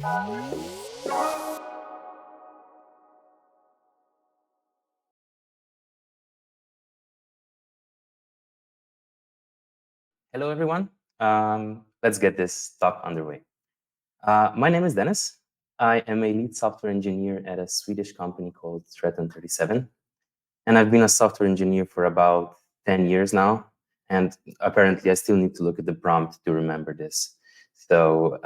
Hello, everyone. Let's get this talk underway. My name is Denis. I am a lead software engineer at a Swedish company called Threaten37. And I've been a software engineer for about 10 years now. And apparently, I still need to look at the prompt to remember this. So,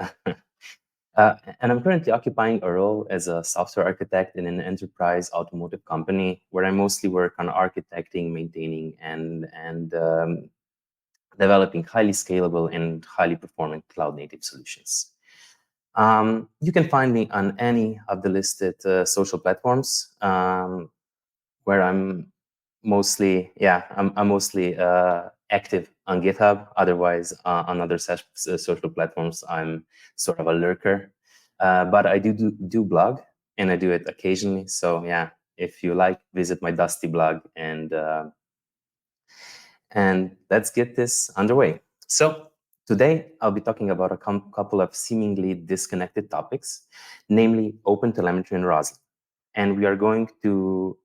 and I'm currently occupying a role as a software architect in an enterprise automotive company where I mostly work on architecting, maintaining, and developing highly scalable and highly performant cloud-native solutions. You can find me on any of the listed social platforms where I'm mostly, I'm mostly active on GitHub. Otherwise, on other social platforms, I'm sort of a lurker. But I do blog, and I do it occasionally. So yeah, if you like, visit my Dusty blog, and let's get this underway. So today, I'll be talking about a couple of seemingly disconnected topics, namely OpenTelemetry and Roslyn. And we are going to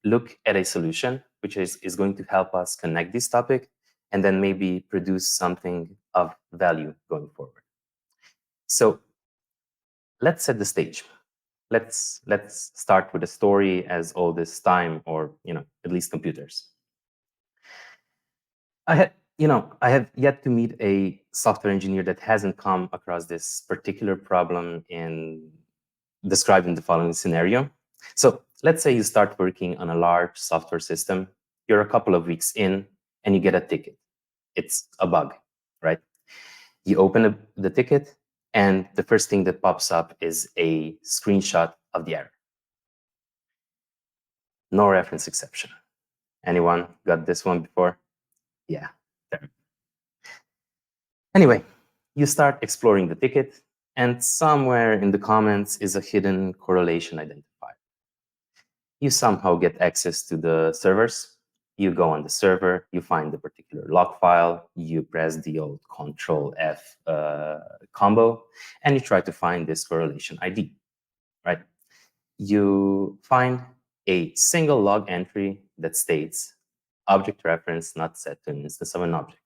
look at a solution which is going to help us connect this topic and then maybe produce something of value going forward. So let's set the stage. Let's start with a story as old as time, or at least computers. I have yet to meet a software engineer that hasn't come across this particular problem in describing the following scenario. So let's say you start working on a large software system. You're a couple of weeks in, and you get a ticket. It's a bug, right? You open the ticket, and the first thing that pops up is a screenshot of the error. No reference exception. Anyone got this one before? Yeah. There. Anyway, you start exploring the ticket, and somewhere in the comments is a hidden correlation identifier. You somehow get access to the servers. You go on the server, you find the particular log file, you press the old Control F combo, and you try to find this correlation ID, right? You find a single log entry that states object reference not set to an instance of an object.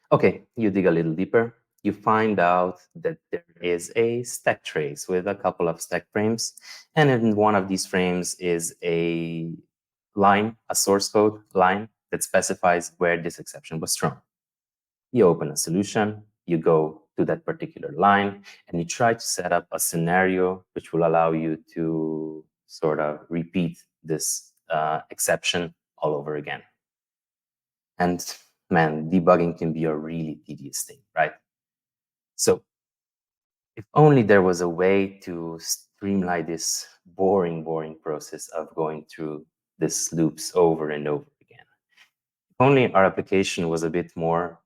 Okay, you dig a little deeper. You find out that there is a stack trace with a couple of stack frames. And in one of these frames is a line, a source code line that specifies where this exception was thrown. You open a solution, you go to that particular line, and you try to set up a scenario which will allow you to sort of repeat this exception all over again. And man, debugging can be a really tedious thing, right? So if only there was a way to streamline this boring process of going through these loops over and over again. If only our application was a bit more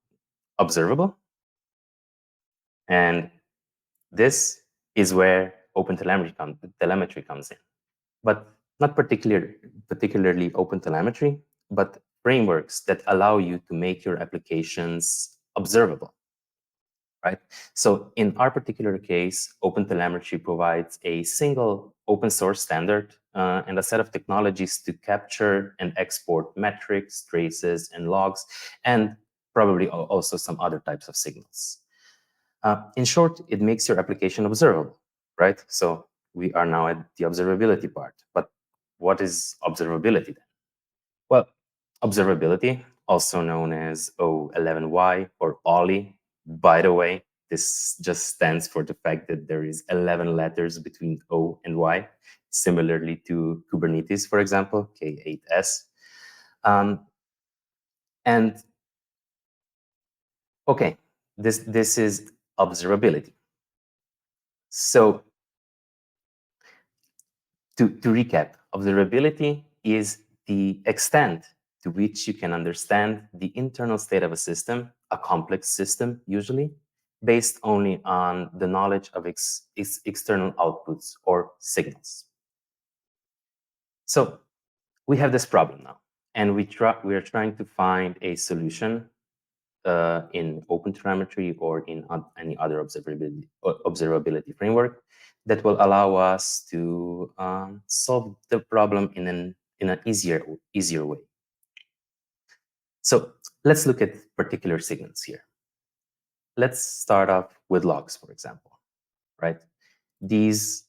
observable. And this is where OpenTelemetry comes in. But not particularly OpenTelemetry, but frameworks that allow you to make your applications observable, right? So in our particular case, OpenTelemetry provides a single open source standard and a set of technologies to capture and export metrics, traces, and logs, and probably also some other types of signals. In short, it makes your application observable, right? So we are now at the observability part. But what is observability then? Well, observability, also known as O11Y or OLI, by the way, this just stands for the fact that there is 11 letters between O and Y, similarly to Kubernetes, for example, K8S. And okay, this is observability. So to recap, observability is the extent to which you can understand the internal state of a system, a complex system usually, based only on the knowledge of its external outputs or signals. So we have this problem now, and we are trying to find a solution in OpenTelemetry or in any other observability framework that will allow us to solve the problem in an easier way. So let's look at particular signals here. Let's start off with logs, for example, right? These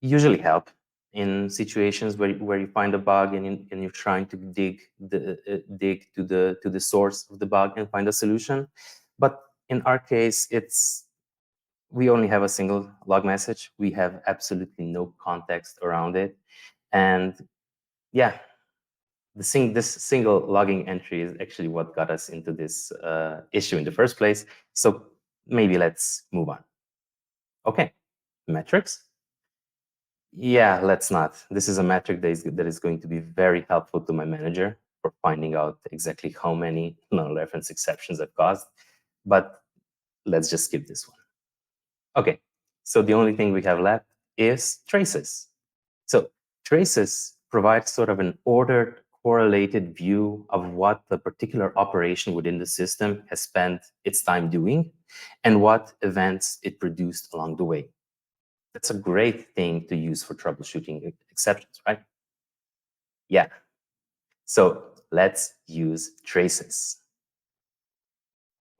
usually help in situations where you find a bug and you're trying to dig to the source of the bug and find a solution. But in our case, we only have a single log message. We have absolutely no context around it, and yeah, this single logging entry is actually what got us into this issue in the first place. So maybe let's move on. Okay, metrics. Yeah, let's not. This is a metric that is going to be very helpful to my manager for finding out exactly how many null reference exceptions I've caused. But let's just skip this one. Okay, so the only thing we have left is traces. So traces provide sort of an ordered, correlated view of what the particular operation within the system has spent its time doing and what events it produced along the way. That's a great thing to use for troubleshooting exceptions, right? Yeah. So let's use traces.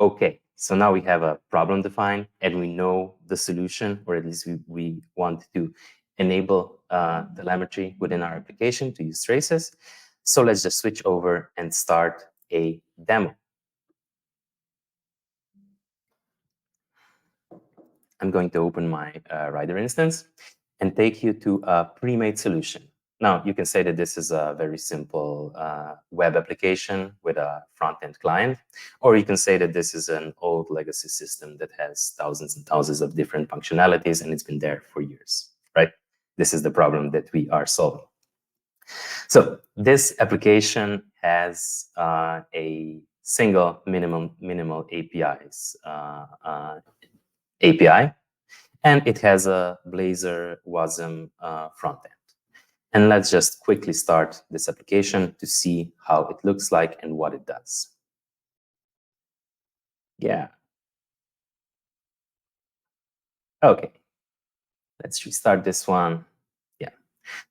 Okay, so now we have a problem defined and we know the solution, or at least we want to enable telemetry within our application to use traces. So let's just switch over and start a demo. I'm going to open my Rider instance and take you to a pre-made solution. Now, you can say that this is a very simple web application with a front-end client, or you can say that this is an old legacy system that has thousands and thousands of different functionalities and it's been there for years, right? This is the problem that we are solving. So this application has a single minimal API, and it has a Blazor WASM front end. And let's just quickly start this application to see how it looks like and what it does. Yeah. Okay. Let's restart this one. Yeah.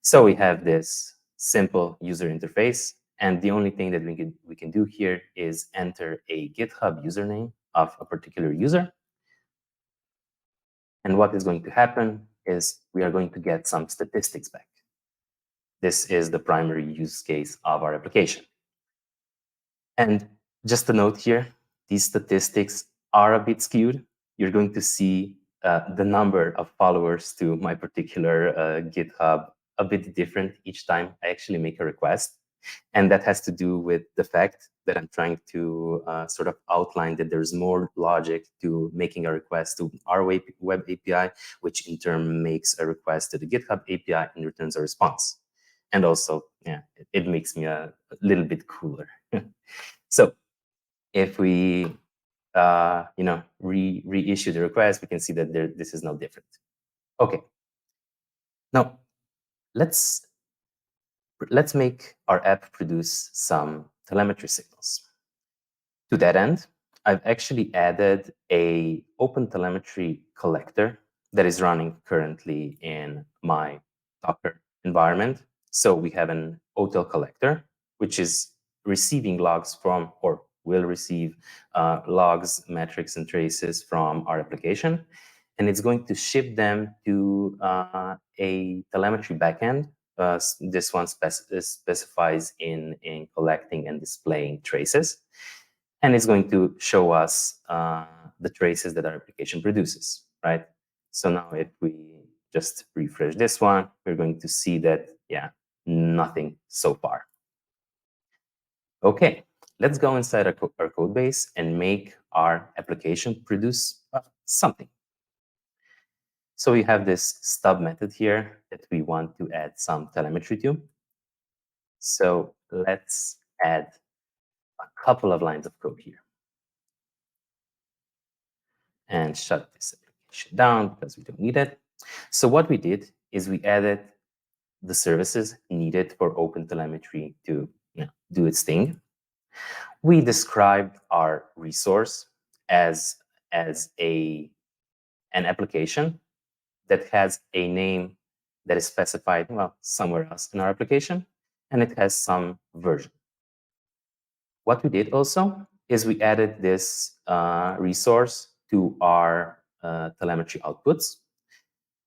So we have this simple user interface. And the only thing that we can do here is enter a GitHub username of a particular user. And what is going to happen is we are going to get some statistics back. This is the primary use case of our application. And just a note here, these statistics are a bit skewed. You're going to see the number of followers to my particular GitHub a bit different each time I actually make a request. And that has to do with the fact that I'm trying to sort of outline that there's more logic to making a request to our web API, which in turn makes a request to the GitHub API and returns a response. And also, yeah, it makes me a little bit cooler. So if we reissue the request, we can see that this is now different. Okay. Now let's make our app produce some telemetry signals. To that end, I've actually added a OpenTelemetry collector that is running currently in my Docker environment. So we have an OTel collector, which is receiving logs from, or will receive logs, metrics, and traces from our application. And it's going to ship them to a telemetry backend. This one specifies in collecting and displaying traces. And it's going to show us the traces that our application produces, right? So now if we just refresh this one, we're going to see that, yeah, nothing so far. Okay, let's go inside our code base and make our application produce something. So we have this stub method here that we want to add some telemetry to. So let's add a couple of lines of code here. And shut this application down because we don't need it. So what we did is we added the services needed for OpenTelemetry to do its thing. We described our resource as an application that has a name that is specified, well, somewhere else in our application, and it has some version. What we did also is we added this resource to our telemetry outputs.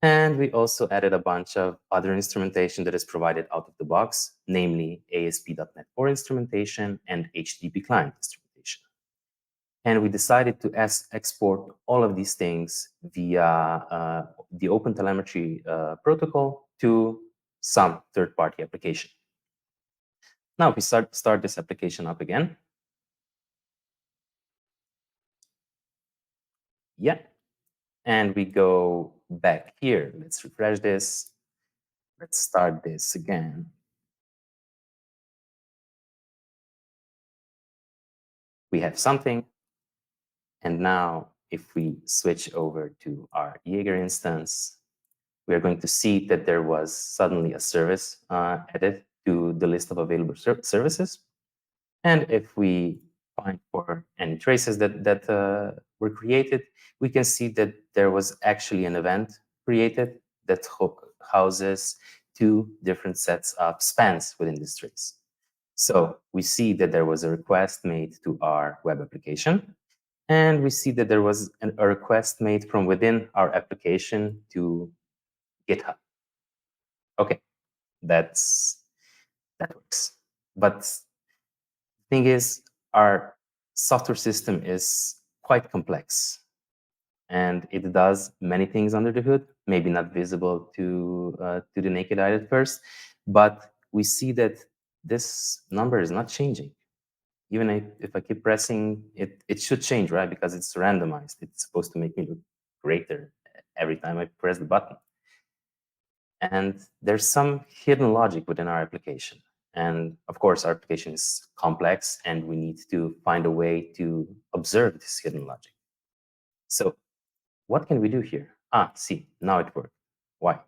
And we also added a bunch of other instrumentation that is provided out of the box, namely ASP.NET Core instrumentation and HTTP client instrumentation. And we decided to export all of these things via the OpenTelemetry protocol to some third-party application. Now we start this application up again. Yeah. And we go back here. Let's refresh this. Let's start this again. We have something. And now if we switch over to our Jaeger instance, we are going to see that there was suddenly a service added to the list of available services. And if we find for any traces that were created, we can see that there was actually an event created that houses two different sets of spans within this trace. So we see that there was a request made to our web application, and we see that there was a request made from within our application to GitHub. Okay, that works. But the thing is, our software system is quite complex, and it does many things under the hood, maybe not visible to the naked eye at first, but we see that this number is not changing. Even if I keep pressing it, it should change, right? Because it's randomized. It's supposed to make me look greater every time I press the button. And there's some hidden logic within our application. And of course, our application is complex, and we need to find a way to observe this hidden logic. So what can we do here? See, now it worked. Why?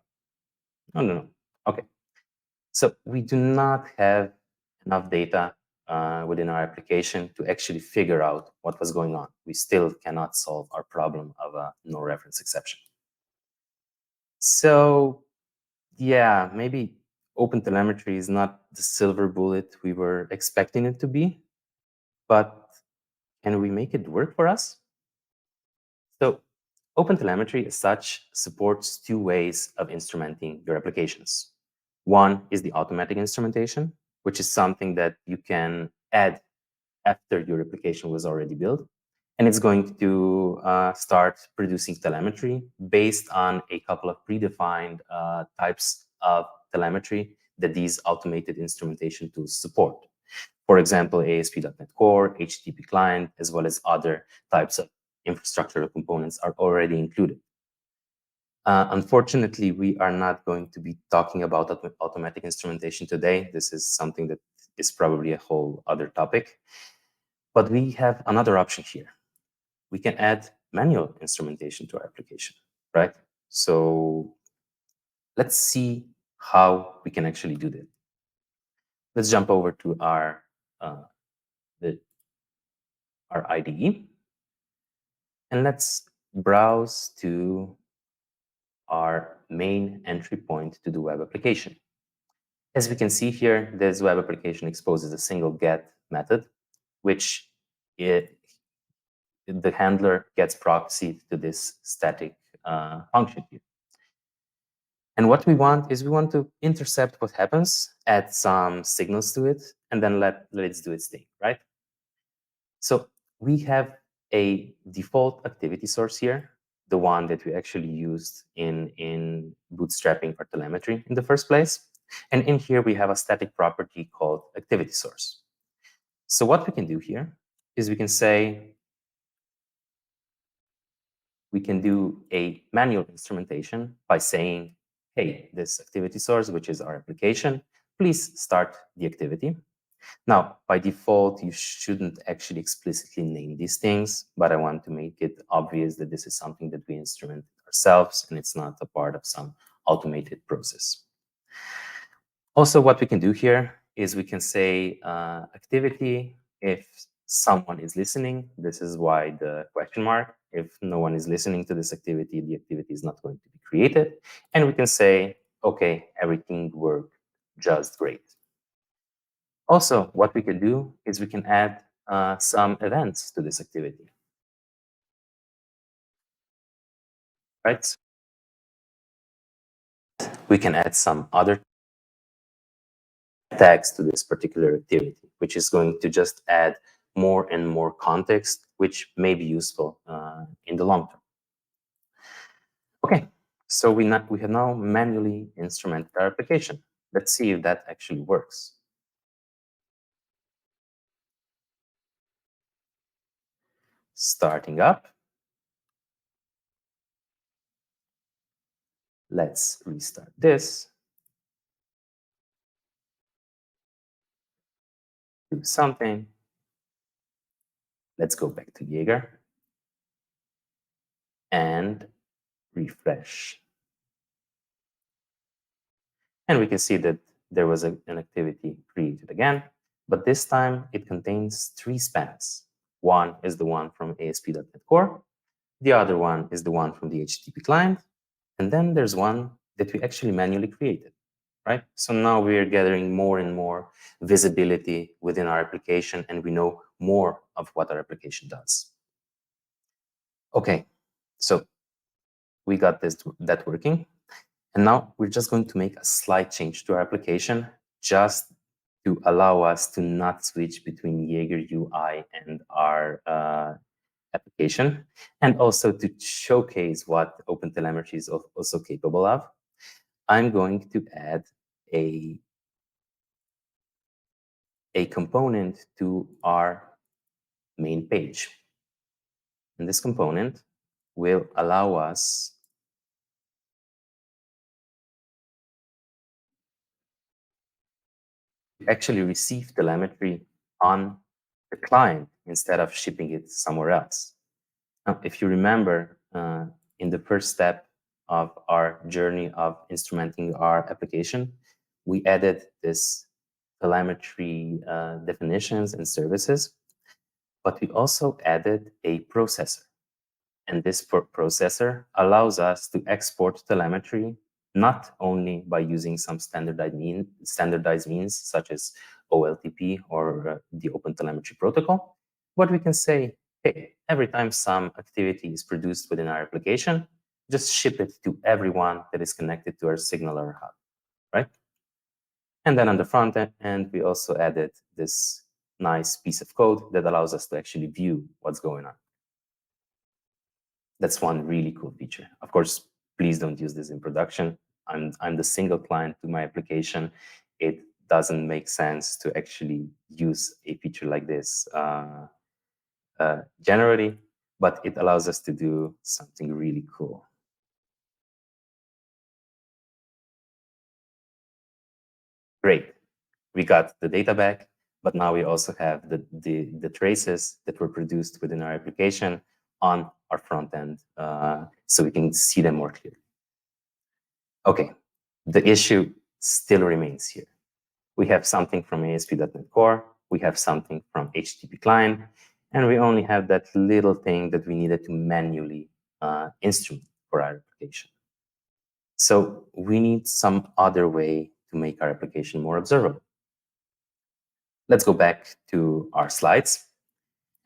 No. Okay. So we do not have enough data within our application to actually figure out what was going on. We still cannot solve our problem of a no reference exception. So yeah, maybe OpenTelemetry is not the silver bullet we were expecting it to be, but can we make it work for us? So OpenTelemetry as such supports two ways of instrumenting your applications. One is the automatic instrumentation, which is something that you can add after your application was already built. And it's going to start producing telemetry based on a couple of predefined types of telemetry that these automated instrumentation tools support. For example, ASP.NET Core, HTTP client, as well as other types of infrastructural components are already included. Unfortunately, we are not going to be talking about automatic instrumentation today. This is something that is probably a whole other topic. But we have another option here. We can add manual instrumentation to our application, right? So let's see how we can actually do that. Let's jump over to our IDE, and let's browse to our main entry point to the web application. As we can see here, this web application exposes a single get method, which the handler gets proxied to this static function here. And what we want is we want to intercept what happens, add some signals to it, and then let it do its thing, right? So we have a default activity source here, the one that we actually used in bootstrapping our telemetry in the first place. And in here, we have a static property called activity source. So what we can do here is we can say, we can do a manual instrumentation by saying, hey, this activity source, which is our application, please start the activity. Now, by default, you shouldn't actually explicitly name these things, but I want to make it obvious that this is something that we instrument ourselves, and it's not a part of some automated process. Also, what we can do here is we can say activity If someone is listening, this is why the question mark. If no one is listening to this activity, the activity is not going to be created. And we can say, okay, everything worked just great. Also, what we could do is we can add some events to this activity, right? We can add some other tags to this particular activity, which is going to just add more and more context, which may be useful in the long term. Okay, so we have now manually instrumented our application. Let's see if that actually works. Starting up. Let's restart this. Do something. Let's go back to Jaeger and refresh. And we can see that there was an activity created again, but this time it contains 3 spans. One is the one from ASP.NET Core, the other one is the one from the HTTP client, and then there's one that we actually manually created, right? So now we are gathering more and more visibility within our application, and we know more of what our application does. Okay, so we got that working. And now we're just going to make a slight change to our application just to allow us to not switch between Jaeger UI and our application, and also to showcase what OpenTelemetry is also capable of. I'm going to add a component to our main page. And this component will allow us to actually receive telemetry on the client instead of shipping it somewhere else. Now, if you remember, in the first step of our journey of instrumenting our application, we added this telemetry definitions and services, but we also added a processor. And this processor allows us to export telemetry not only by using some standardized means such as OLTP or the OpenTelemetry protocol, but we can say, hey, every time some activity is produced within our application, just ship it to everyone that is connected to our signal or hub, right? And then on the front end, we also added this nice piece of code that allows us to actually view what's going on. That's one really cool feature. Of course, please don't use this in production. I'm the single client to my application. It doesn't make sense to actually use a feature like this generally, but it allows us to do something really cool. Great. We got the data back, but now we also have the traces that were produced within our application on our front end, so we can see them more clearly. Okay, the issue still remains here. We have something from ASP.NET Core, we have something from HTTP client, and we only have that little thing that we needed to manually instrument for our application. So we need some other way to make our application more observable. Let's go back to our slides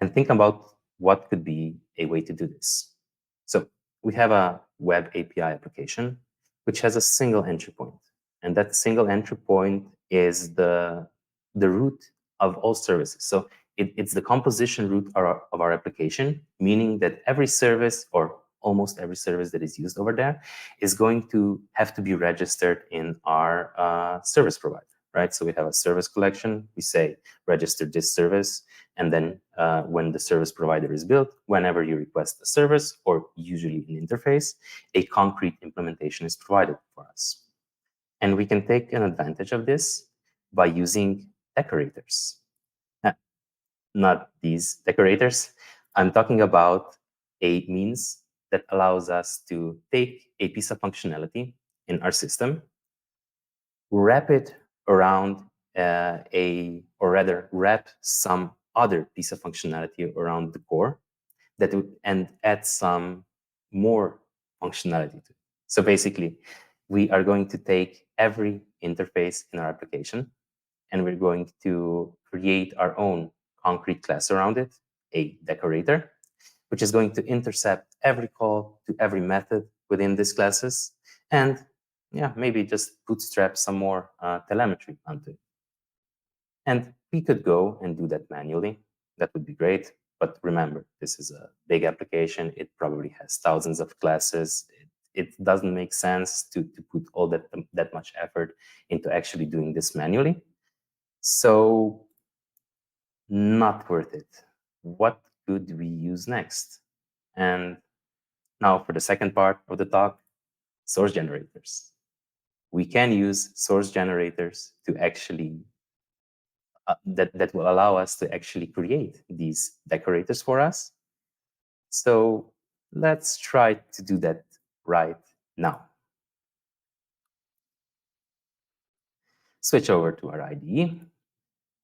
and think about what could be a way to do this. So we have a web API application, which has a single entry point. And that single entry point is the root of all services. So it's the composition root of our application, meaning that every service or almost every service that is used over there is going to have to be registered in our service provider, right? So we have a service collection. We say register this service. And then when the service provider is built, whenever you request a service or usually an interface, a concrete implementation is provided for us. And we can take an advantage of this by using decorators. Not these decorators. I'm talking about a means that allows us to take a piece of functionality in our system, wrap it around or rather wrap some other piece of functionality around the core and add some more functionality to it. So basically, we are going to take every interface in our application, and we're going to create our own concrete class around it, a decorator, which is going to intercept every call to every method within these classes, and yeah, maybe just bootstrap some more telemetry onto it. And we could go and do that manually. That would be great. But remember, this is a big application. It probably has thousands of classes. It doesn't make sense to put all that much effort into actually doing this manually. So not worth it. What could we use next? And now for the second part of the talk, source generators. We can use source generators to actually that will allow us to actually create these decorators for us. So let's try to do that right now. Switch over to our IDE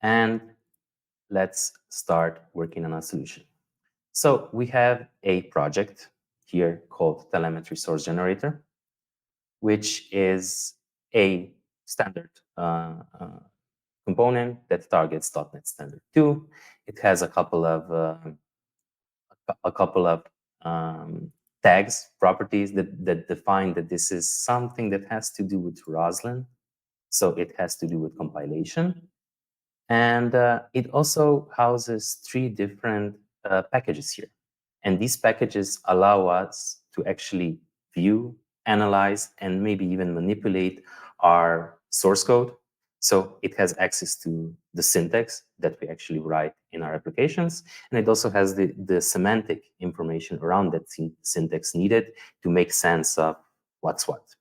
and let's start working on a solution. So we have a project here called telemetry source generator, which is a standard component that targets .NET Standard 2. It has a couple of tags, properties that define that this is something that has to do with Roslyn. So it has to do with compilation. And it also houses 3 different packages here. And these packages allow us to actually view, analyze, and maybe even manipulate our source code. So it has access to the syntax that we actually write in our applications. And it also has the semantic information around that syntax needed to make sense of what's what.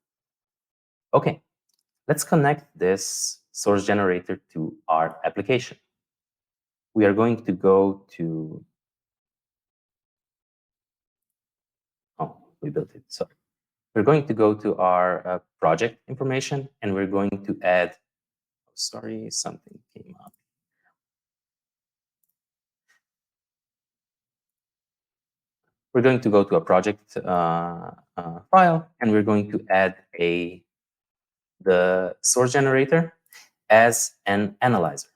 Okay, let's connect this source generator to our application. We are going to go to, we built it, sorry. We're going to go to our project information, and we're going to add, sorry, something came up. We're going to go to a project file, and we're going to add the source generator as an analyzer.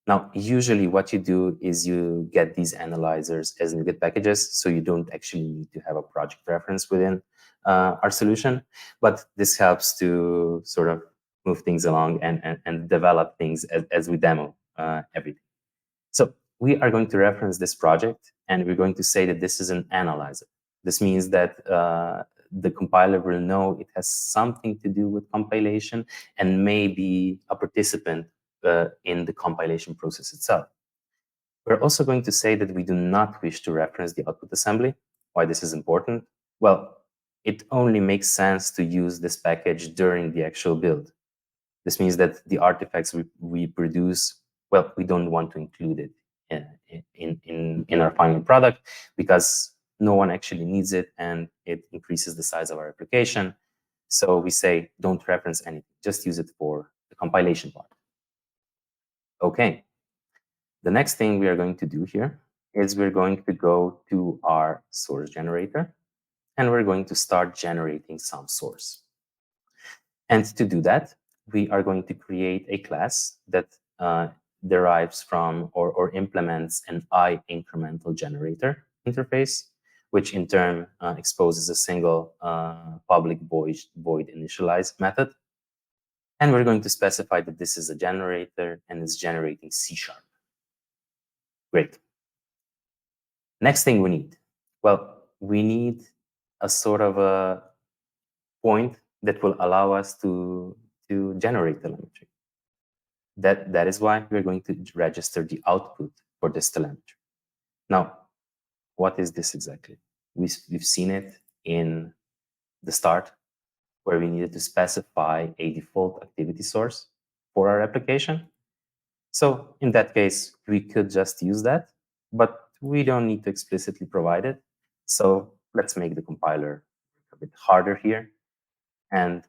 Now, usually what you do is you get these analyzers as NuGet packages, so you don't actually need to have a project reference within our solution, but this helps to sort of move things along and develop things as we demo everything. So we are going to reference this project, and we're going to say that this is an analyzer. This means that the compiler will know it has something to do with compilation and maybe a participant in the compilation process itself. We're also going to say that we do not wish to reference the output assembly. Why this is important? Well, it only makes sense to use this package during the actual build. This means that the artifacts we produce, well, we don't want to include it in our final product because no one actually needs it and it increases the size of our application. So we say, don't reference anything, just use it for the compilation part. Okay. The next thing we are going to do here is we're going to go to our source generator and we're going to start generating some source. And to do that, we are going to create a class that derives from or implements an incremental generator interface, which in turn exposes a single public void initialize method. And we're going to specify that this is a generator and it's generating C#. Great. Next thing we need. Well, we need a sort of a point that will allow us to generate telemetry. That is why we're going to register the output for this telemetry. Now, what is this exactly? We've seen it in the start, where we needed to specify a default activity source for our application. So in that case, we could just use that, but we don't need to explicitly provide it. So let's make the compiler a bit harder here. And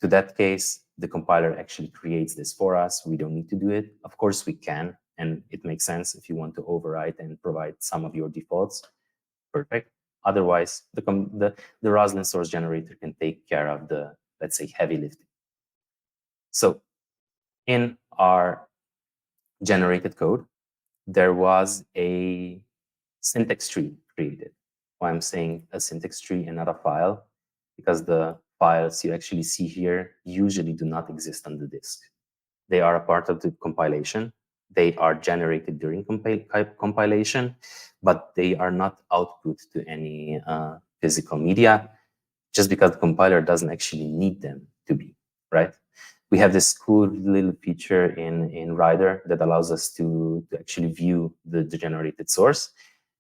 to that case, the compiler actually creates this for us. We don't need to do it. Of course, we can, and it makes sense if you want to overwrite and provide some of your defaults, perfect. Otherwise, the Roslyn source generator can take care of the, let's say, heavy lifting. So in our generated code, there was a syntax tree created. Why I'm saying a syntax tree and not a file, because the files you actually see here usually do not exist on the disk. They are a part of the compilation. They are generated during compilation, but they are not output to any physical media, just because the compiler doesn't actually need them to be, right? We have this cool little feature in Rider that allows us to actually view the generated source.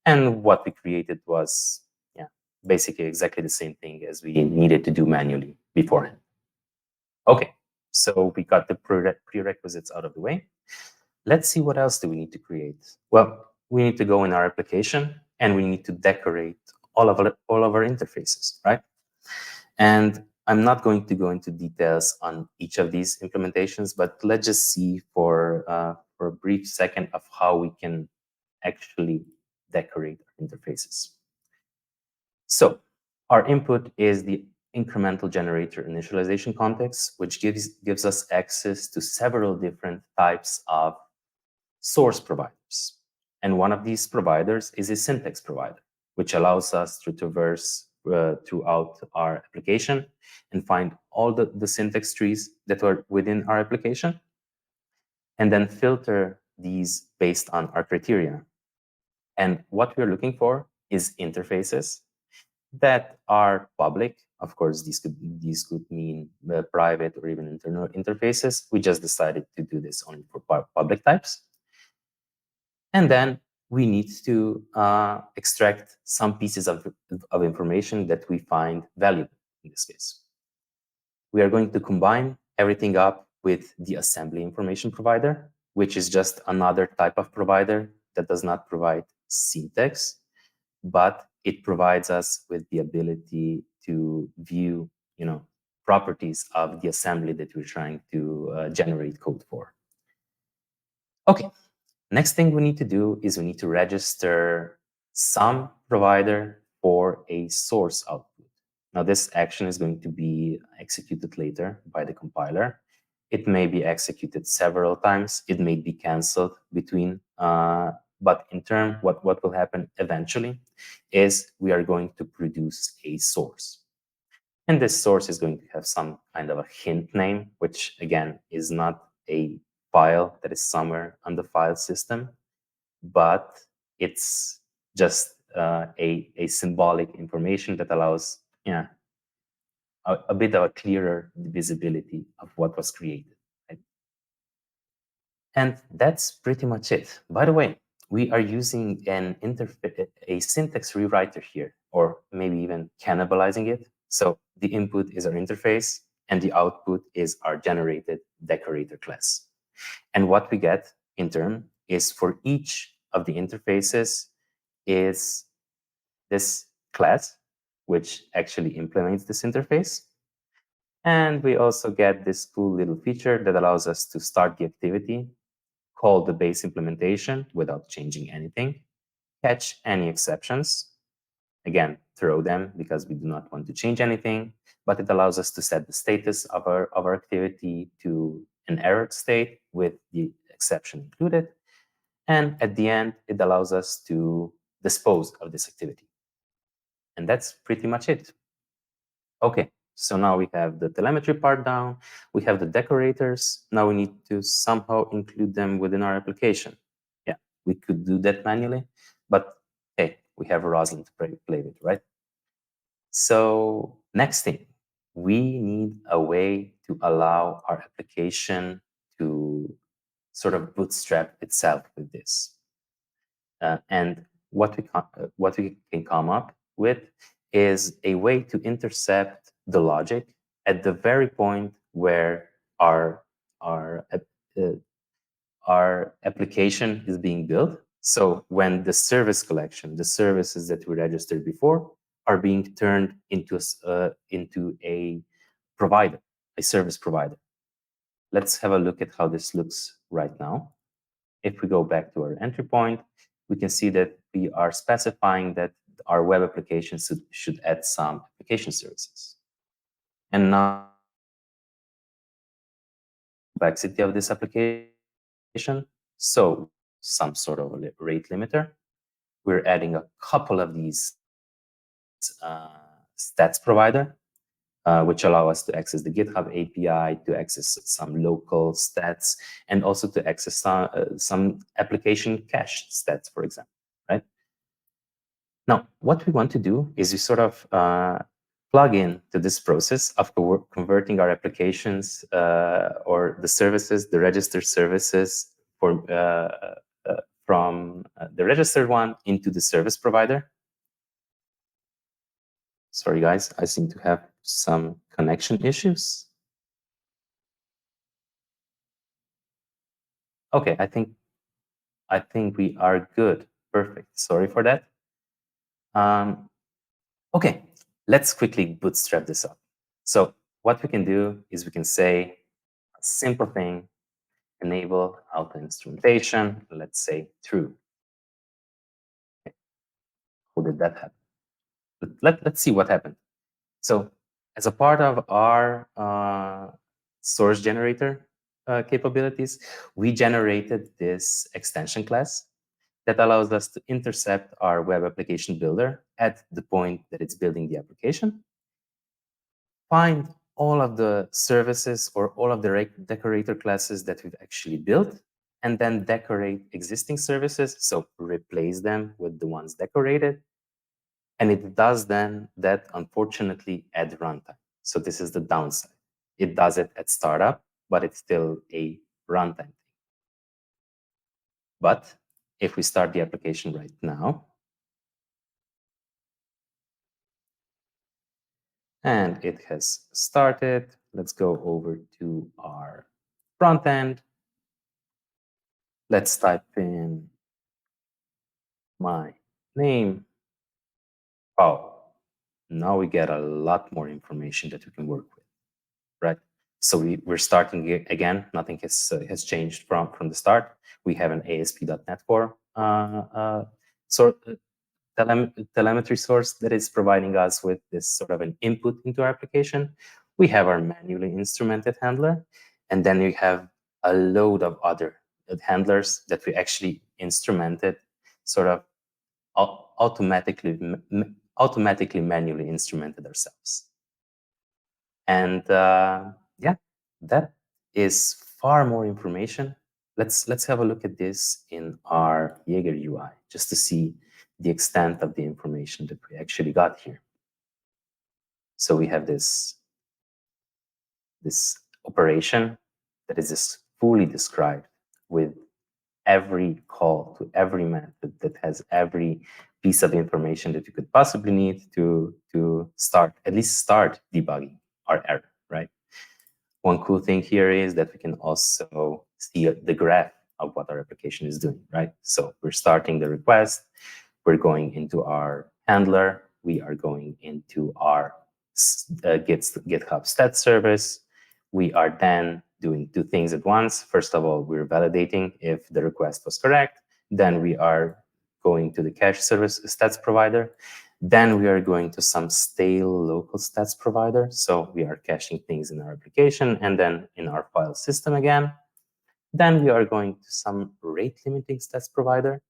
And what we created was, basically exactly the same thing as we needed to do manually beforehand. Okay, so we got the prerequisites out of the way. Let's see what else do we need to create. Well, we need to go in our application and we need to decorate all of our interfaces, right? And I'm not going to go into details on each of these implementations, but let's just see for a brief second of how we can actually decorate our interfaces. So our input is the incremental generator initialization context, which gives us access to several different types of source providers. And one of these providers is a syntax provider, which allows us to traverse throughout our application and find all the syntax trees that are within our application, and then filter these based on our criteria. And what we're looking for is interfaces that are public. Of course, these could mean private or even internal interfaces. We just decided to do this only for public types. And then we need to extract some pieces of information that we find valuable in this case. We are going to combine everything up with the assembly information provider, which is just another type of provider that does not provide syntax, but it provides us with the ability to view, properties of the assembly that we're trying to generate code for. Okay, next thing we need to do is we need to register some provider for a source output. Now, this action is going to be executed later by the compiler. It may be executed several times. It may be canceled between, but in turn, what will happen eventually is we are going to produce a source. And this source is going to have some kind of a hint name, which again is not a file that is somewhere on the file system, but it's just a symbolic information that allows a bit of a clearer visibility of what was created. Right? And that's pretty much it. By the way, we are using a syntax rewriter here, or maybe even cannibalizing it. So the input is our interface, and the output is our generated decorator class. And what we get in turn is for each of the interfaces is this class, which actually implements this interface. And we also get this cool little feature that allows us to start the activity, call the base implementation without changing anything, catch any exceptions, again, throw them because we do not want to change anything, but it allows us to set the status of our activity to an error state with the exception included. And at the end, it allows us to dispose of this activity. And that's pretty much it. Okay, so now we have the telemetry part down. We have the decorators. Now we need to somehow include them within our application. Yeah, we could do that manually, but hey, we have Roslyn to play with, right? So next thing, we need a way to allow our application to sort of bootstrap itself with this. And what we can come up with is a way to intercept the logic at the very point where our application is being built. So when the service collection, the services that we registered before, are being turned into a provider, a service provider. Let's have a look at how this looks right now. if we go back to our entry point, we can see that we are specifying that our web application should add some application services. And now, complexity of this application, so some sort of a rate limiter. We're adding a couple of these stats provider, which allow us to access the GitHub API, to access some local stats, and also to access some application cache stats, for example, right? Now, what we want to do is we sort of plug in to this process of converting our applications or the services, the registered services for, from the registered one into the service provider. Sorry, guys, I seem to have some connection issues. Okay, I think we are good. Perfect. Sorry for that. Okay, let's quickly bootstrap this up. So what we can do is we can say a simple thing, enable auto instrumentation, let's say true. Okay. How did that happen? Let's see what happened. So as a part of our source generator capabilities, we generated this extension class that allows us to intercept our web application builder at the point that it's building the application, find all of the services or all of the decorator classes that we've actually built, and then decorate existing services. So replace them with the ones decorated. And it does then that, unfortunately, at runtime. So this is the downside. It does it at startup, but it's still a runtime thing. But if we start the application right now, and it has started, let's go over to our front end. Let's type in my name. Oh, now we get a lot more information that we can work with, right? So we're starting again. Nothing has changed from the start. We have an ASP.NET Core telemetry source that is providing us with this sort of an input into our application. We have our manually instrumented handler, and then we have a load of other handlers that we actually instrumented, sort of automatically manually instrumented ourselves. And yeah, that is far more information. Let's have a look at this in our Jaeger UI, just to see the extent of the information that we actually got here. So we have this operation that is fully described with every call to every method that has every piece of information that you could possibly need to at least start debugging our error, right? One cool thing here is that we can also see the graph of what our application is doing, right? So we're starting the request, we're going into our handler, we are going into our GitHub stat service. We are then doing two things at once. First of all, we're validating if the request was correct. Then we are going to the cache service stats provider. Then we are going to some stale local stats provider. So we are caching things in our application and then in our file system again. Then we are going to some rate limiting stats provider.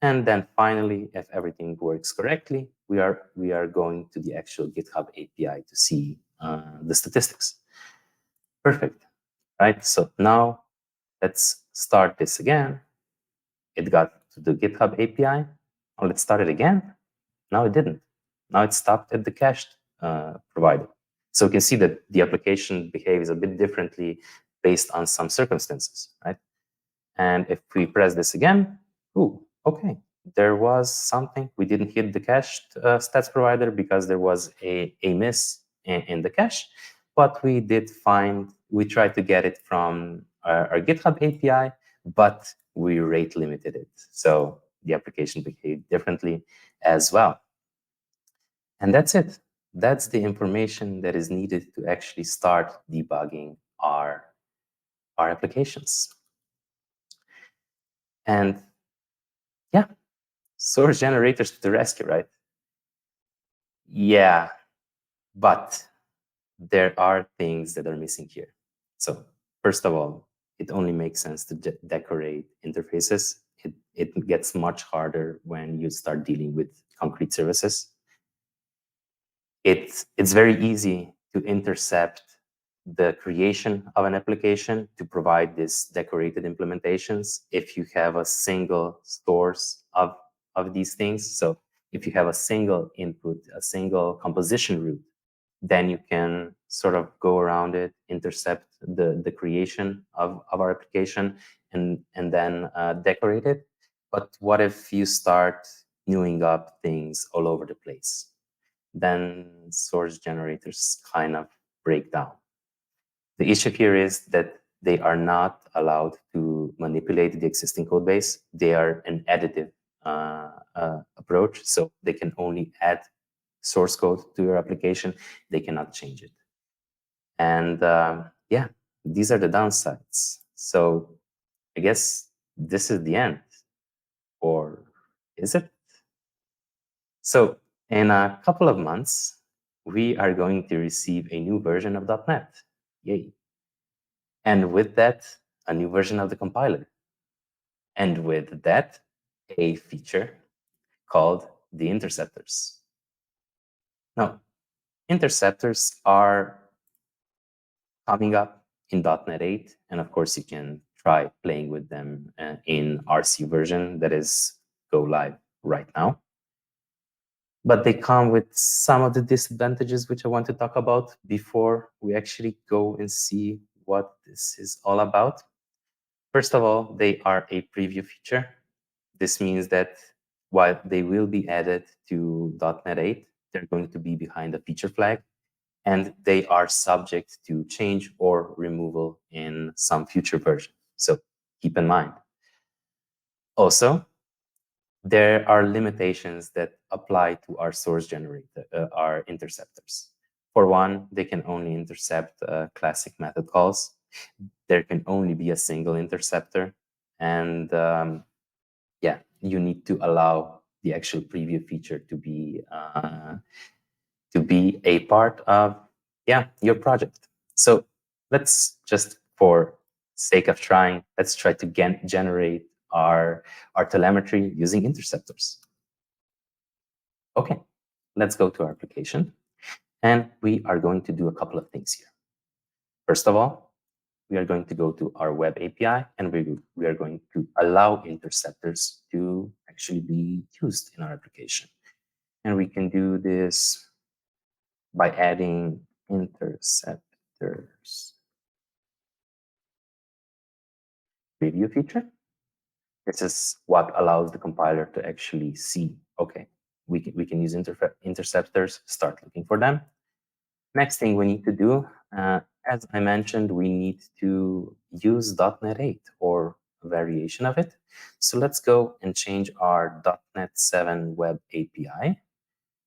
And then finally, if everything works correctly, we are going to the actual GitHub API to see the statistics. Perfect, right? So now let's start this again. It got to the GitHub API. Now let's start it again. Now it didn't. Now it stopped at the cached provider. So we can see that the application behaves a bit differently based on some circumstances, right? And if we press this again, ooh, okay, there was something. We didn't hit the cached stats provider because there was a miss in the cache, but we tried to get it from our GitHub API, but we rate limited it. So the application behaved differently as well. And that's it. That's the information that is needed to actually start debugging our applications. And yeah, source generators to the rescue, right? Yeah, but there are things that are missing here. So first of all, it only makes sense to decorate interfaces. It gets much harder when you start dealing with concrete services. It's very easy to intercept the creation of an application to provide these decorated implementations if you have a single source of these things. So if you have a single input, a single composition root, then you can sort of go around it, intercept the creation of our application, and then decorate it. But what if you start newing up things all over the place? Then source generators kind of break down. The issue here is that they are not allowed to manipulate the existing code base. They are an additive approach, so they can only add source code to your application. They cannot change it. And yeah, these are the downsides. So I guess this is the end, or is it? So in a couple of months, we are going to receive a new version of .NET. Yay. And with that, a new version of the compiler. And with that, a feature called the interceptors. Now, interceptors are coming up in .NET 8, and of course, you can try playing with them in RC version that is go live right now. But they come with some of the disadvantages which I want to talk about before we actually go and see what this is all about. First of all, they are a preview feature. This means that while they will be added to .NET 8, they're going to be behind a feature flag, and they are subject to change or removal in some future version. So keep in mind. Also, there are limitations that apply to our source generator, our interceptors. For one, they can only intercept classic method calls. There can only be a single interceptor. And yeah, you need to allow the actual preview feature to be a part of your project. So let's just, for sake of trying, let's try to generate our telemetry using interceptors. Okay, let's go to our application, and we are going to do a couple of things here. First of all, we are going to go to our web API, and we are going to allow interceptors to actually be used in our application. And we can do this by adding interceptors preview feature. This is what allows the compiler to actually see, okay, we can use interceptors, start looking for them. Next thing we need to do, as I mentioned, we need to use .NET 8 or a variation of it. So let's go and change our .NET 7 web API.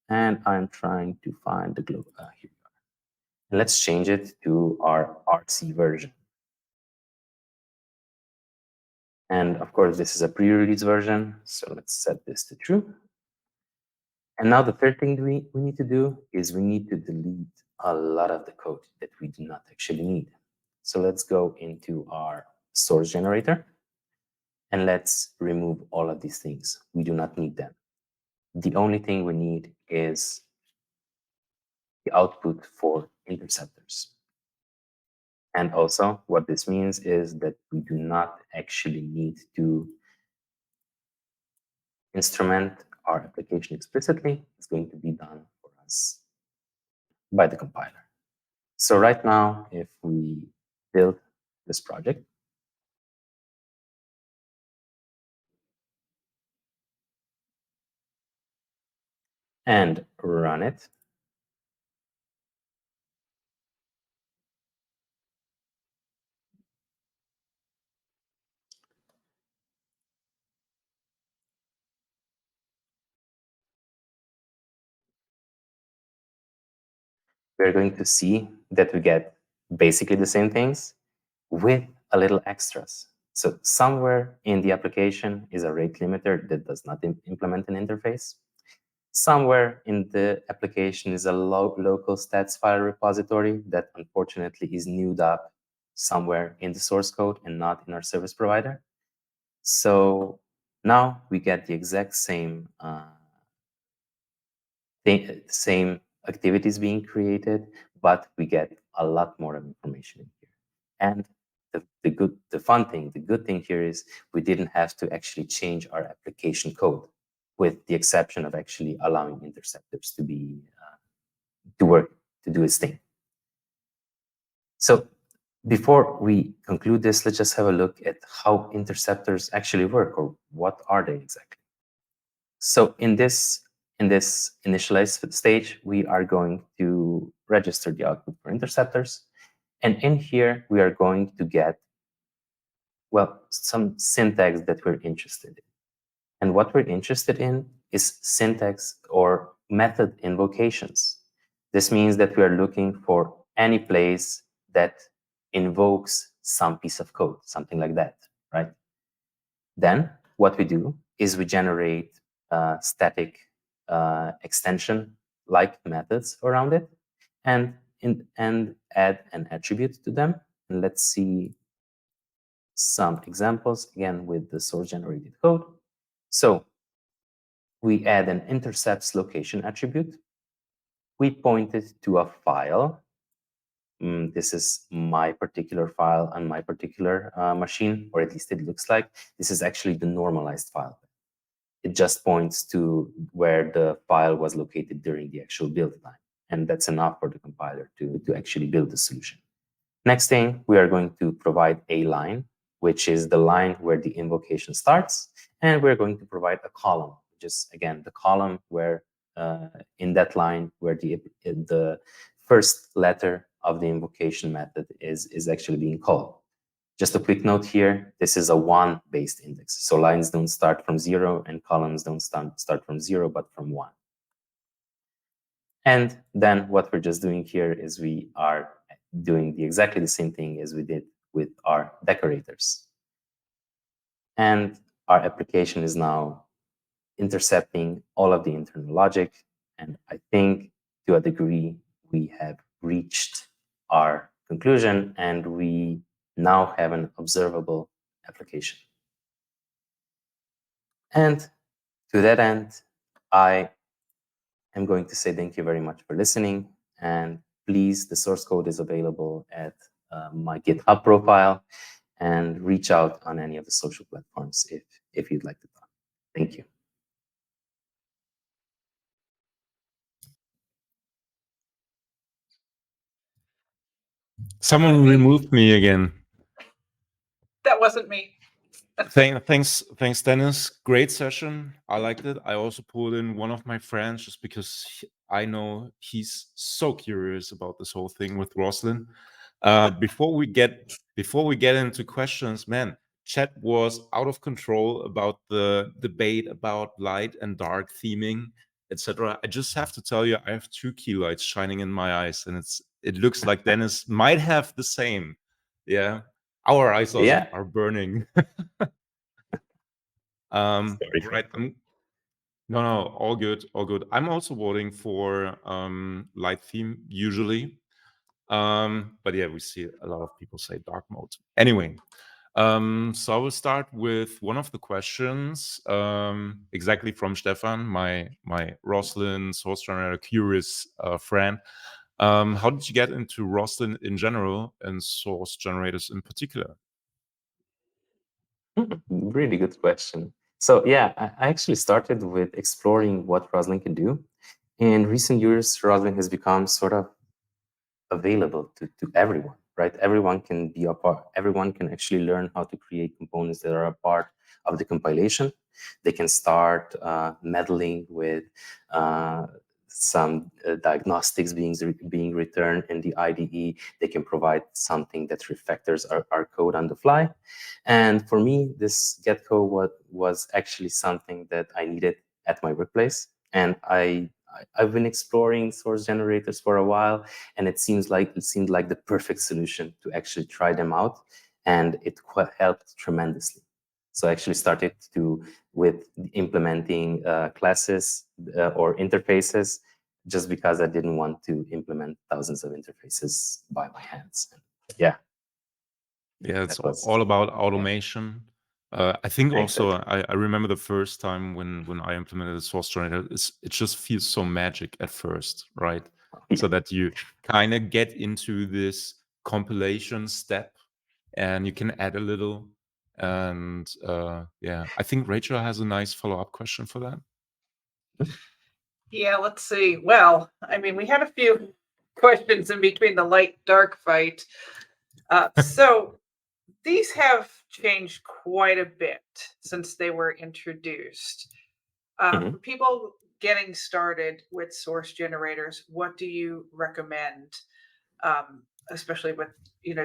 And I'm trying to find the global, here we are. And let's change it to our RC version. And of course, this is a pre-release version. So let's set this to true. And now the third thing we need to do is we need to delete a lot of the code that we do not actually need. So let's go into our source generator and let's remove all of these things. We do not need them. The only thing we need is the output for interceptors. And also what this means is that we do not actually need to instrument our application explicitly. It's going to be done for us by the compiler. So right now, if we build this project, and run it, we're going to see that we get basically the same things with a little extras. So somewhere in the application is a rate limiter that does not implement an interface. Somewhere in the application is a local stats file repository that unfortunately is newed up somewhere in the source code and not in our service provider. So now we get the exact same same activities being created, but we get a lot more information in here. And the fun thing, the good thing here is we didn't have to actually change our application code, with the exception of actually allowing interceptors to be to work, to do its thing. So before we conclude this, let's just have a look at how interceptors actually work, or what are they exactly. So in this initialized stage, we are going to register the output for interceptors. And in here, we are going to get, well, some syntax that we're interested in. And what we're interested in is syntax or method invocations. This means that we are looking for any place that invokes some piece of code, something like that, right? Then what we do is we generate static extension-like methods around it, and add an attribute to them. And let's see some examples again with the source-generated code. So we add an intercepts location attribute. We point it to a file. This is my particular file on my particular machine, or at least it looks like. This is actually the normalized file. It just points to where the file was located during the actual build time. And that's enough for the compiler to actually build the solution. Next thing, we are going to provide a line, which is the line where the invocation starts. And we're going to provide a column, which is, again, the column where in that line where the first letter of the invocation method is actually being called. Just a quick note here, this is a one-based index. So lines don't start from 0 and columns don't start from 0, but from 1. And then what we're just doing here is we are doing exactly the same thing as we did with our decorators. And our application is now intercepting all of the internal logic. And I think to a degree, we have reached our conclusion, and we now have an observable application. And to that end, I am going to say thank you very much for listening. And please, the source code is available at my GitHub profile, and reach out on any of the social platforms if you'd like to talk. Thank you. Someone removed me again. That wasn't me. Thanks, Dennis. Great session. I liked it. I also pulled in one of my friends just because I know he's so curious about this whole thing with Roslyn. Before we get into questions, man, chat was out of control about the debate about light and dark theming, etc. I just have to tell you, I have 2 key lights shining in my eyes, and it looks like Dennis might have the same. Yeah, our eyes also are burning. Right. No, all good, all good. I'm also voting for light theme usually. But yeah, we see a lot of people say dark mode. Anyway, so I will start with one of the questions, exactly from Stefan, my Roslyn source generator curious friend. How did you get into Roslyn in general and source generators in particular? Really good question. So yeah, I actually started with exploring what Roslyn can do. In recent years, Roslyn has become sort of available to everyone, right? Everyone can be a part. Everyone can actually learn how to create components that are a part of the compilation. They can start meddling with some diagnostics being returned in the IDE. They can provide something that refactors our code on the fly. And for me, this get code was actually something that I needed at my workplace. And I've been exploring source generators for a while, and it seemed like the perfect solution to actually try them out and it helped tremendously. So I actually started with implementing classes or interfaces, just because I didn't want to implement thousands of interfaces by my hands. Yeah, it's all about automation. I think also I remember the first time when I implemented a source generator, it just feels so magic at first, right? So that you kind of get into this compilation step and you can add a little. And yeah, I think Rachel has a nice follow-up question for that. Yeah, let's see. Well, I mean, we had a few questions in between the light-dark fight. So these have changed quite a bit since they were introduced. For people getting started with source generators, what do you recommend, especially with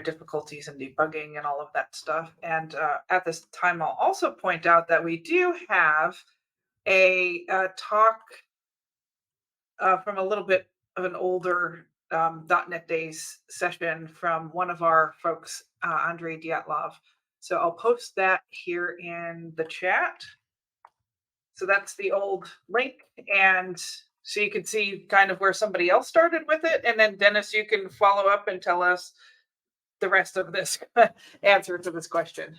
difficulties in debugging and all of that stuff? And at this time, I'll also point out that we do have a talk from a little bit of an older .NET Days session from one of our folks, Andrei Dyatlov. So I'll post that here in the chat. So that's the old link, and so you can see kind of where somebody else started with it. And then Dennis, you can follow up and tell us the rest of this answer to this question.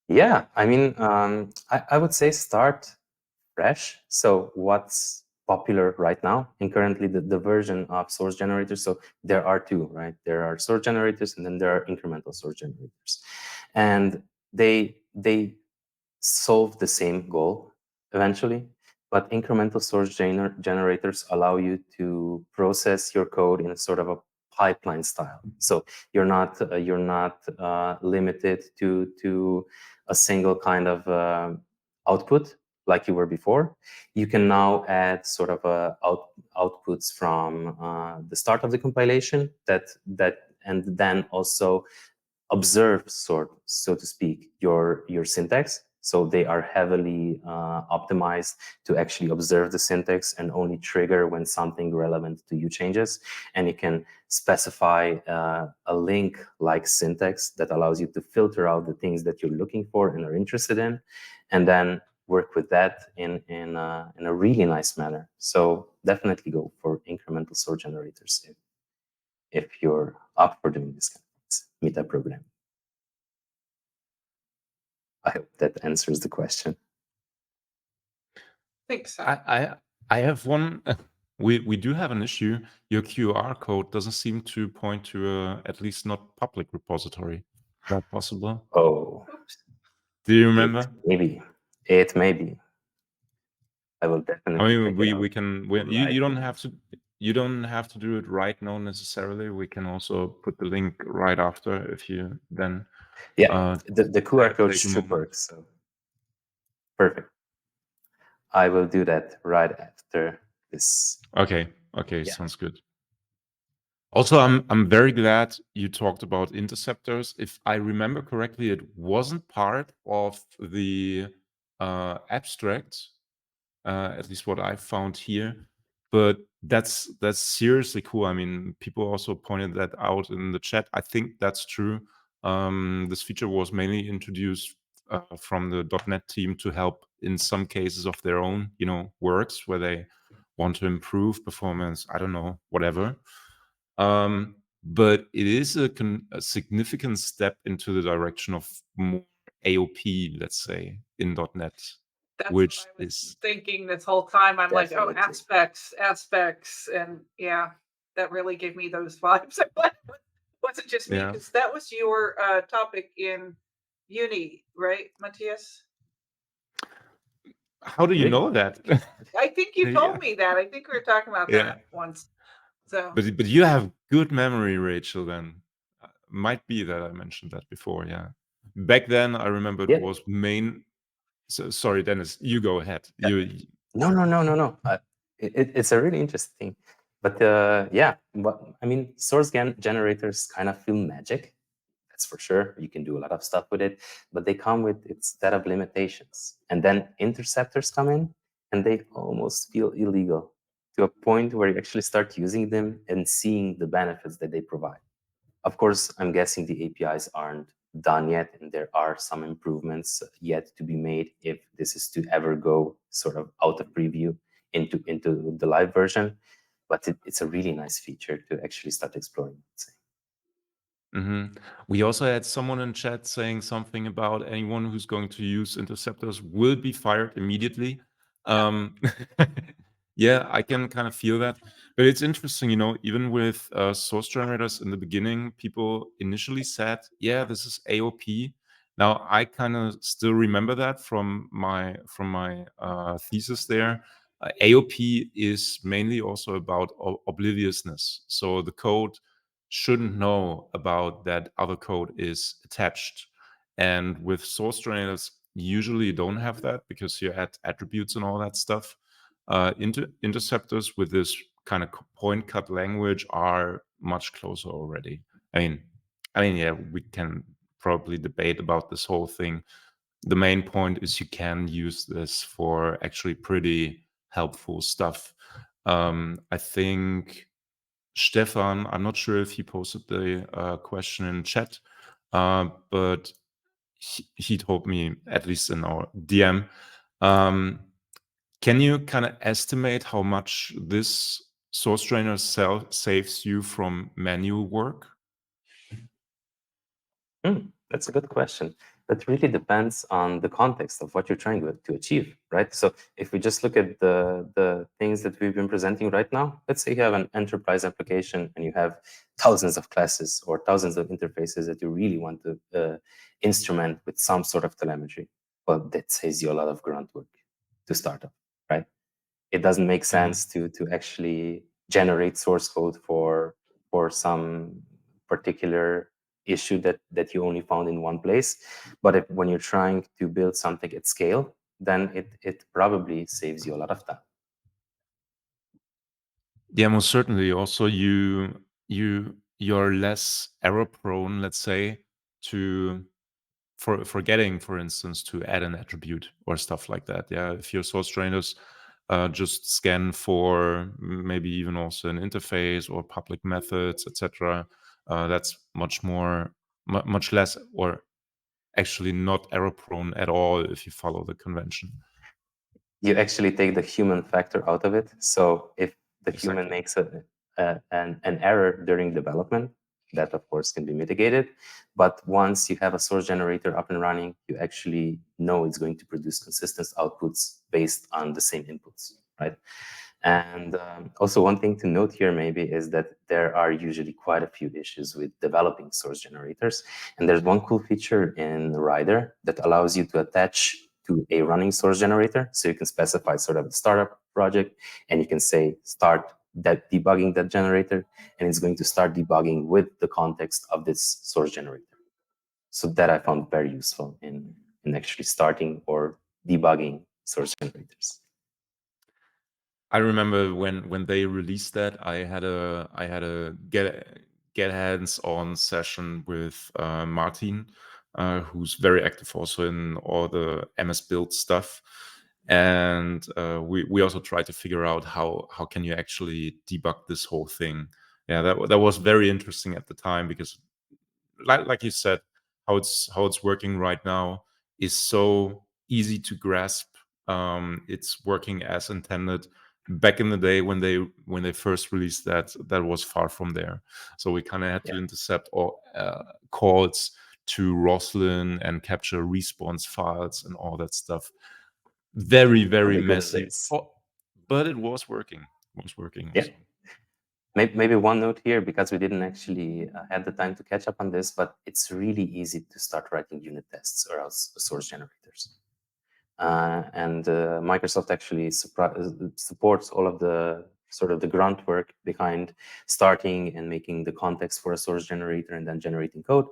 Yeah, I mean, I would say start fresh. So what's popular right now and currently the version of source generators? So there are two, right? There are source generators and then there are incremental source generators. And they solve the same goal eventually, but incremental source generators allow you to process your code in a sort of a pipeline style. So you're not limited to a single kind of output like you were before. You can now add sort of outputs from the start of the compilation and then also observe, so to speak, your syntax. So they are heavily optimized to actually observe the syntax and only trigger when something relevant to you changes. And you can specify a link-like syntax that allows you to filter out the things that you're looking for and are interested in, and then work with that in a really nice manner. So definitely go for incremental source generators if you're up for doing this kind of metaprogramming. I hope that answers the question. I think so. I have one. We do have an issue. Your QR code doesn't seem to point to a at least not public repository. Is that possible? Oh, oops. Do you remember? It may be. I will definitely. I mean, we can. You don't have to. You don't have to do it right now necessarily. We can also put the link right after if you then. Yeah, the QR code should work. So perfect. I will do that right after this. Okay. Sounds good. Also, I'm very glad you talked about interceptors. If I remember correctly, it wasn't part of the abstract, at least what I found here. But that's seriously cool. I mean, people also pointed that out in the chat. I think that's true. This feature was mainly introduced from the .NET team to help in some cases of their own, works where they want to improve performance. I don't know, whatever. But it is a significant step into the direction of more AOP, let's say, in .NET. That's which what I was is thinking this whole time. I'm Definitely. like, oh, aspects, and yeah, that really gave me those vibes. Was it just me? Because that was your topic in uni, right, Matthias? How do you know that? I think you told me that. I think we were talking about that once. So, but you have good memory, Rachel. Then might be that I mentioned that before. Yeah, back then I remember it was main. So, sorry, Dennis, you go ahead. No. It's a really interesting thing. But I mean, source generators kind of feel magic. That's for sure. You can do a lot of stuff with it, but they come with its set of limitations. And then interceptors come in and they almost feel illegal to a point where you actually start using them and seeing the benefits that they provide. Of course, I'm guessing the APIs aren't done yet, and there are some improvements yet to be made if this is to ever go sort of out of preview into the live version. But it's a really nice feature to actually start exploring, let's say. We also had someone in chat saying something about anyone who's going to use interceptors will be fired immediately. Yeah, I can kind of feel that. But it's interesting, even with source generators in the beginning, people initially said, yeah, this is AOP. Now, I kind of still remember that from my thesis there. AOP is mainly also about obliviousness. So the code shouldn't know about that other code is attached. And with source generators, usually you don't have that because you add attributes and all that stuff. Interceptors with this kind of point cut language are much closer already. I mean, yeah, we can probably debate about this whole thing. The main point is you can use this for actually pretty helpful stuff. I think Stefan, I'm not sure if he posted the question in chat, but he told me, at least in our DM. Can you kind of estimate how much this source trainer saves you from manual work? That's a good question. That really depends on the context of what you're trying to achieve, right? So if we just look at the things that we've been presenting right now, let's say you have an enterprise application and you have thousands of classes or thousands of interfaces that you really want to instrument with some sort of telemetry. Well, that saves you a lot of grunt work to start up, right? It doesn't make sense to actually generate source code for some particular issue that you only found in one place. But when you're trying to build something at scale, then it probably saves you a lot of time. Yeah, most certainly. Also, you're less error prone, let's say, to forgetting, for instance, to add an attribute or stuff like that. Yeah, if your source trainers just scan for maybe even also an interface or public methods, etc., that's much less, or actually not error prone at all if you follow the convention. You actually take the human factor out of it. So if the human Exactly. makes an error during development, that of course can be mitigated. But once you have a source generator up and running, you actually know it's going to produce consistent outputs based on the same inputs, right? And also one thing to note here maybe is that there are usually quite a few issues with developing source generators. And there's one cool feature in Rider that allows you to attach to a running source generator. So you can specify sort of the startup project and you can say start that debugging that generator, and it's going to start debugging with the context of this source generator. So that I found very useful in actually starting or debugging source generators. I remember when they released that, I had a get hands on session with Martin, who's very active also in all the MS Build stuff, and we also tried to figure out how can you actually debug this whole thing. Yeah, that was very interesting at the time because, like you said, how it's working right now is so easy to grasp. It's working as intended. Back in the day when they first released that was far from there. So we kind of had to intercept all calls to Roslyn and capture response files and all that stuff. Very messy. But it was working. Yeah. Maybe one note here, because we didn't actually have the time to catch up on this, but it's really easy to start writing unit tests or else source generators. And Microsoft actually supports all of the sort of the grunt work behind starting and making the context for a source generator and then generating code.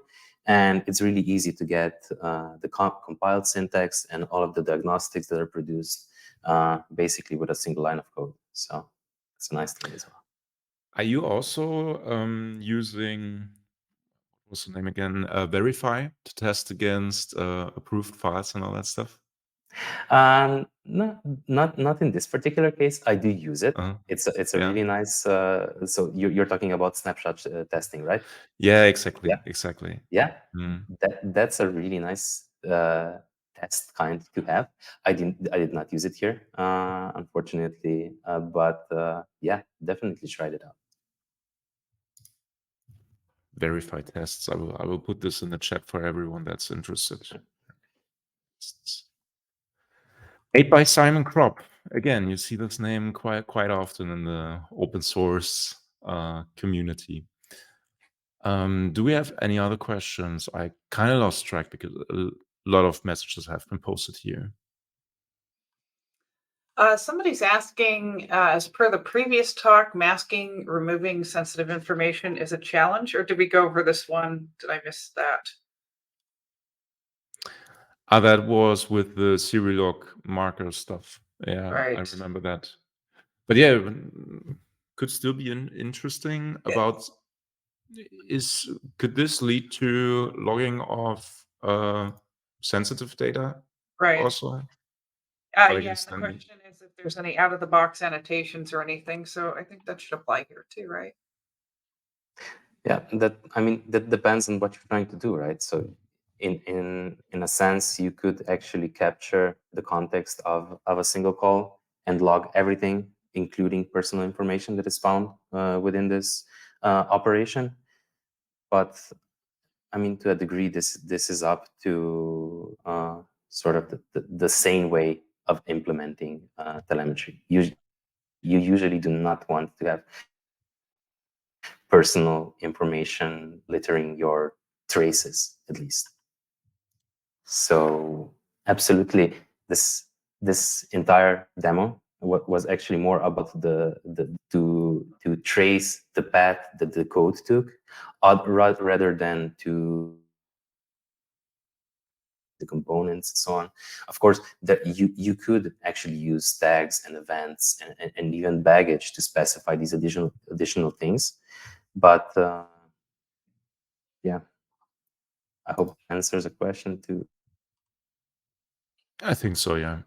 And it's really easy to get the compiled syntax and all of the diagnostics that are produced basically with a single line of code. So it's a nice thing as well. Are you also using, what's the name again, Verify to test against approved files and all that stuff? Not in this particular case. I do use it. Uh, It's a yeah. really nice. So you're talking about snapshot testing, right? Yeah, exactly. Yeah. Exactly. Yeah, Mm. that's a really nice test kind to have. I did not use it here, unfortunately, but yeah, definitely tried it out. Verify tests. I will put this in the chat for everyone that's interested. Made by Simon Kropp. Again, you see this name quite often in the open source community. Do we have any other questions? I kind of lost track because a lot of messages have been posted here. Somebody's asking, as per the previous talk, masking, removing sensitive information is a challenge, or did we go over this one? Did I miss that? That was with the Serilog marker stuff. Yeah, I Right. remember that. But yeah, could still be interesting about could this lead to logging of sensitive data Right. also? Yeah, But I and guess the then question is if there's any out-of-the-box annotations or anything. So I think that should apply here too, right? Yeah, that depends on what you're trying to do, right? So in a sense, you could actually capture the context of a single call and log everything, including personal information that is found within this operation. But I mean, to a degree, this is up to sort of the same way of implementing telemetry. You usually do not want to have personal information littering your traces, at least. So absolutely, this entire demo was actually more about the to trace the path that the code took, rather than to the components and so on. Of course, that you could actually use tags and events and even baggage to specify these additional things, but yeah, I hope it answers the question too. I think so, yeah.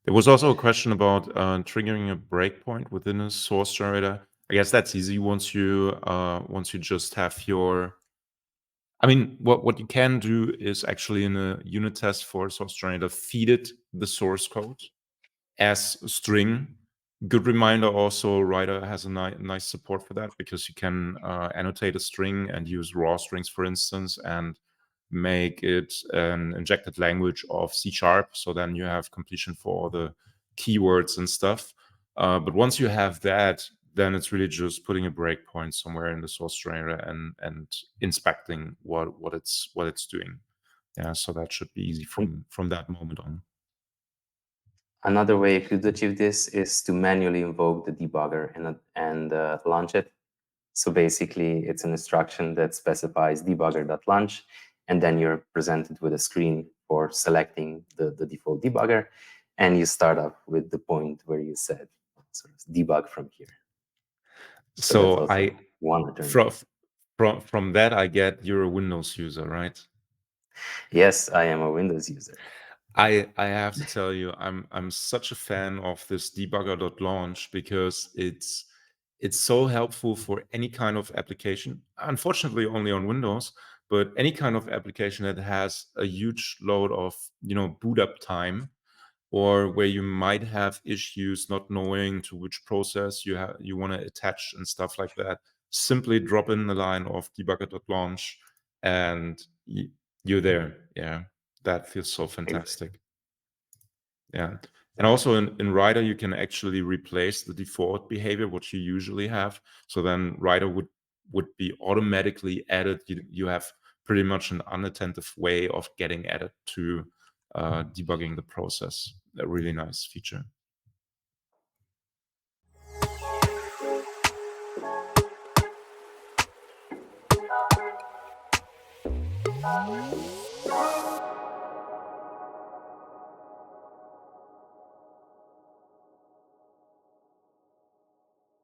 There was also a question about triggering a breakpoint within a source generator. I guess that's easy once you just have your. I mean, what you can do is actually in a unit test for a source generator, feed it the source code as a string. Good reminder also, Rider has a nice support for that because you can annotate a string and use raw strings, for instance, and make it an injected language of C#. So then you have completion for all the keywords and stuff. But once you have that, then it's really just putting a breakpoint somewhere in the source generator and inspecting what it's doing. Yeah, so that should be easy from that moment on. Another way you could achieve this is to manually invoke the debugger and launch it. So basically, it's an instruction that specifies debugger.launch, and then you're presented with a screen for selecting the default debugger, and you start up with the point where you said sort of debug from here. So that's also one alternative. From that, I get you're a Windows user, right? Yes, I am a Windows user. I have to tell you, I'm such a fan of this debugger.launch because it's so helpful for any kind of application. Unfortunately, only on Windows, but any kind of application that has a huge load of boot up time, or where you might have issues not knowing to which process you want to attach and stuff like that. Simply drop in the line of debugger.launch and you're there. Yeah, that feels so fantastic. Yeah. And also in Rider, you can actually replace the default behavior, what you usually have. So then Rider would be automatically added. You have pretty much an unattentive way of getting added to debugging the process. A really nice feature.